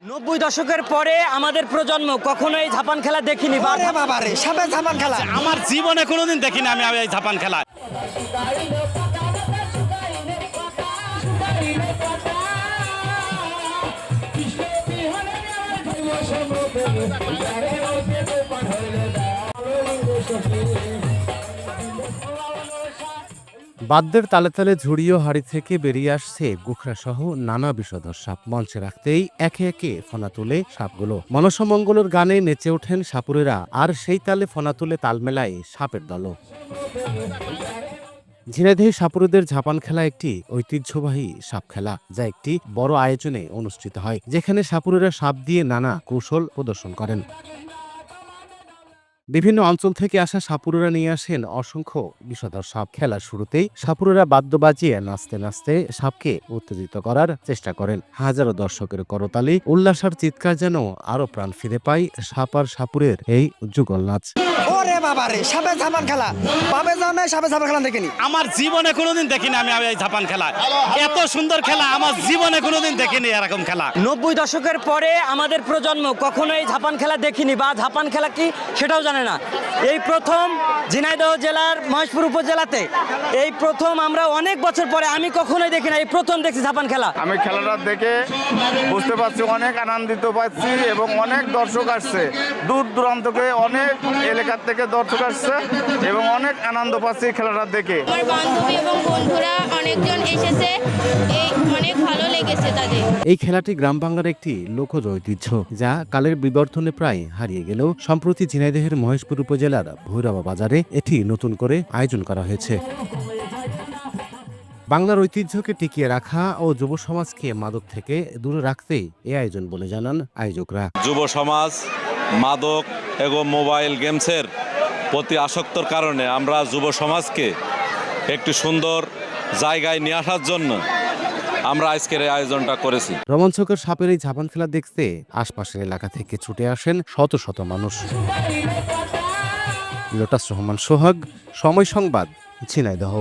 90 দশকের পরে আমাদের প্রজন্ম কখনোই ঝাপান খেলা দেখিনি। বাবারে সাপে ঝাপান খেলা আমার জীবনে কোনোদিন দেখিনি আমি এই ঝাপান খেলা। বাদ্যের তালে তালে ঝুড়িও হাড়ি থেকে বেরিয়ে আসছে গোখরা সহ নানা বিষধর সাপ। মঞ্চে রাখতেই একে একে ফনা তুলে সাপগুলো। মনসামঙ্গলের গানে নেচে ওঠেন সাপুরেরা, আর সেই তালে ফনা তুলে তাল মেলায় সাপের দলও। ঝিনাইদহে সাপুরেদের ঝাপান খেলা একটি ঐতিহ্যবাহী সাপ খেলা, যা একটি বড় আয়োজনে অনুষ্ঠিত হয়, যেখানে সাপুরেরা সাপ দিয়ে নানা কৌশল প্রদর্শন করেন। বিভিন্ন অঞ্চল থেকে আসা সাপুরেরা নিয়ে আসেন অসংখ্য বিষধর সাপ। খেলার শুরুতেই সাপুরেরা বাদ্য বাজিয়ে নাচতে নাচতে সাপকে উত্তেজিত করার চেষ্টা করেন। হাজারো দর্শকের করতালি, উল্লাস আর চিৎকার যেন আরো প্রাণ ফিরে পায় সাপ আর সাপুরের এই যুগল নাচ। ওরে বাবারে সাপে ঝাপান খেলা পাবে জামে সাপে ঝাপান খেলা দেখিনি। আমার জীবনে কোনোদিন দেখিনি আমি এই ঝাপান খেলা। এত সুন্দর খেলা আমার জীবনে কোনোদিন দেখিনি এরকম খেলা। 90 দশকের পরে আমাদের প্রজন্ম কখনোই ঝাপান খেলা দেখিনি বা ঝাপান খেলা কি সেটাও জানে না। এই প্রথম ঝিনাইদহ জেলার মহেশপুর উপজেলাতে এই প্রথম আমরা অনেক বছর পরে, আমি কখনোই দেখি না, এই প্রথম দেখছি ঝাপান খেলা। আমি খেলাটা দেখে বুঝতে পারছি অনেক আনন্দিত পাচ্ছি এবং অনেক দর্শক আসছে, দূর দূরান্তকে অনেক এলাকার থেকে দর্শক আসছে এবং অনেক আনন্দ পাচ্ছি খেলাটা দেখে। আমার বান্ধবী এবং বন্ধুরা অনেকজন এসেছে, এই অনেক ভালো লেগেছে তাদের। এই খেলাটি গ্রাম বাংলার একটি লোকজ ঐতিহ্য, যা কালের বিবর্তনে প্রায় হারিয়ে গেলেও সম্প্রতি ঝিনাইদহের মহেশপুর উপজেলার ভৈরবা বাজারে এটি নতুন করে আয়োজন করা হয়েছে। বাংলার ঐতিহ্যকে টিকিয়ে রাখা ও যুব সমাজকে মাদক থেকে দূরে রাখতেই এই আয়োজন বলে জানান আয়োজকরা। যুব সমাজ মাদক এবং মোবাইল গেমসের প্রতি আসক্তর কারণে আমরা যুব সমাজকে একটি সুন্দর জায়গায় নিয়ে আসার জন্য আমরা আজকের এই আয়োজনটা করেছি। রোমাঞ্চকর সাপের এই ঝাপান খেলা দেখতে আশপাশের এলাকা থেকে ছুটে আসেন শত শত মানুষ। লোটাস রহমান সোহাগ, সময় সংবাদ, ঝিনাইদহ।